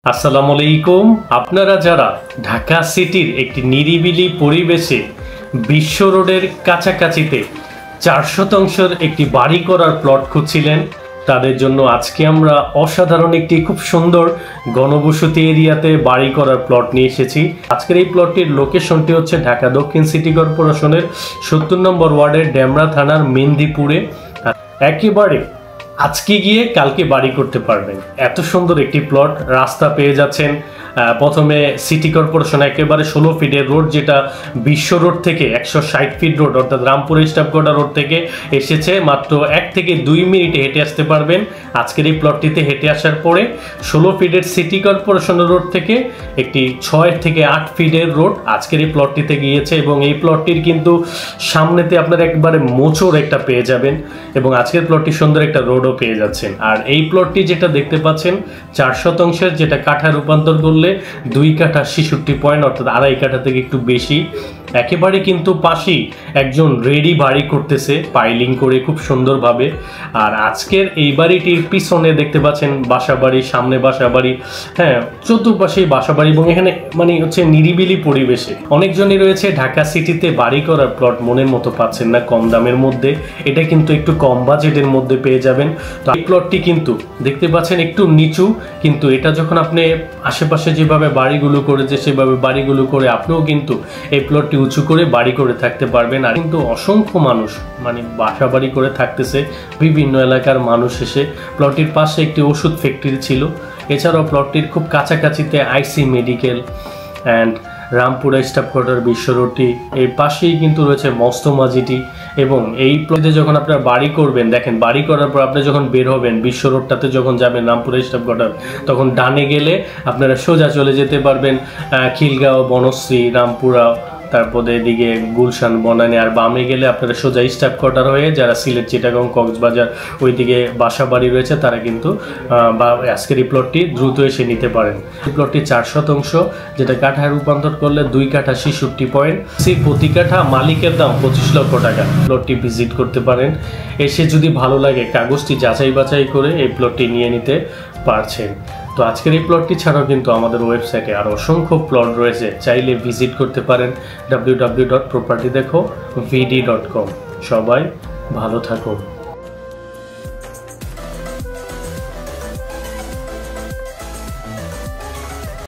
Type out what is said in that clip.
আসসালামু আলাইকুম। আপনারা যারা ঢাকা সিটির একটি নিরিবিলি পরিবেশে বিশ্ব রোডের কাছাকাছিতে 4 শতাংশের একটি বাড়ি করার প্লট খুঁজছিলেন, তাদের জন্য আজকে আমরা অসাধারণ একটি খুব সুন্দর গণবসতি এরিয়াতে বাড়ি করার প্লট নিয়ে এসেছি। আজকের এই প্লটটির লোকেশনটি হচ্ছে ঢাকা দক্ষিণ সিটি কর্পোরেশনের 70 নম্বর ওয়ার্ডের ডেমরা থানার মেন্দিপুরে। একেবারে আজকে গিয়ে কালকে বাড়ি করতে পারবেন, এত সুন্দর একটি প্লট। রাস্তা পেয়ে যাচ্ছেন প্রথমে সিটি কর্পোরেশন একেবারে 16 ফিটের রোড, যেটা বিশ্ব রোড থেকে 160 ফিট রোড, অর্থাৎ রামপুর স্টাফকোটা রোড থেকে এসেছে। মাত্র 1 থেকে 2 মিনিটে হেঁটে আসতে পারবেন। আজকের এই প্লটটিতে হেঁটে আসার পরে 16 ফিটের সিটি কর্পোরেশনের রোড থেকে একটি 6 থেকে 8 ফিটের রোড আজকের এই প্লটটিতে গিয়েছে, এবং এই প্লটটির কিন্তু সামনেতে আপনারা একবারে মোচড় একটা পেয়ে যাবেন, এবং আজকের প্লটটি সুন্দর একটা রোডও পেয়ে যাচ্ছেন। আর এই প্লটটি যেটা দেখতে পাচ্ছেন 4 শতাংশের, যেটা কাঠা রূপান্তর করলে 2 কাঠা 66 পয়েন্ট, অর্থাৎ 2.5 কাঠা থেকে একটু বেশি। একেবারে কিন্তু পাশেই একজন রেডি বাড়ি করতেছে পাইলিং করে খুব সুন্দরভাবে। আর আজকের এই বাড়িটির পিছনে দেখতে পাচ্ছেন বাসাবাড়ি, সামনে বাসাবাড়ি, হ্যাঁ চতুর্পাশেই বাসাবাড়ি, এবং এখানে মানে হচ্ছে নিরিবিলি পরিবেশে। অনেকজনই রয়েছে ঢাকা সিটিতে বাড়ি করার প্লট মনের মতো পাচ্ছেন না কম দামের মধ্যে, এটা কিন্তু একটু কম বাজেটের মধ্যে পেয়ে যাবেন। তো এই প্লটটি কিন্তু দেখতে পাচ্ছেন একটু নিচু, কিন্তু এটা যখন আপনি আশেপাশে যেভাবে বাড়িগুলো করেছে সেভাবে বাড়িগুলো করে আপনিও কিন্তু এই প্লটটি উঁচু করে বাড়ি করে থাকতে পারবেন। আর কিন্তু অসংখ্য মানুষ মানে বাসা বাড়ি করে থাকতেছে, বিভিন্ন এলাকার মানুষ এসে। প্লটটির পাশে একটি ওষুধ ফ্যাক্টরি ছিল, এছাড়াও প্লটটির খুব কাছাকাছিতে IC medical and Rampura staff quarter বিশ্ব রোডটি, এর পাশেই কিন্তু রয়েছে মস্তমাজিটি। এবং এই প্লটে যখন আপনারা বাড়ি করবেন, দেখেন বাড়ি করার পর আপনি যখন বের হবেন বিশ্ব রোডটাতে যখন যাবেন রামপুরা স্টাফ কোয়ার্টার, তখন ডানে গেলে আপনারা সোজা চলে যেতে পারবেন খিলগাঁও, বনশ্রী, রামপুরা, তারপরে এদিকে গুলশান, বনানী। আর বামে গেলে আপনারা সোজা স্টাফ কোয়ার্টার হয়ে যারা সিলেট, চিটাগাং, কক্সবাজার ওইদিকে বাসা বাড়ি রয়েছে তারা কিন্তু আজকের এই প্লটটি দ্রুত এসে নিতে পারেন। এই প্লটটি 4 শতাংশ, যেটা কাঠা রূপান্তর করলে 2 কাঠা 66 পয়েন্ট। সেই প্রতি কাঠা মালিকের দাম 25 লক্ষ টাকা। প্লটটি ভিজিট করতে পারেন, এসে যদি ভালো লাগে কাগজটি যাচাই বাছাই করে এই প্লটটি নিয়ে নিতে পারছেন। তো আজকের এই প্লটটি ছাড়াও কিন্তু আমাদের ওয়েবসাইটে আরও অসংখ্য প্লট রয়েছে, চাইলে ভিজিট করতে পারেন www.propertydekhovd.com। সবাই ভালো থাকুন।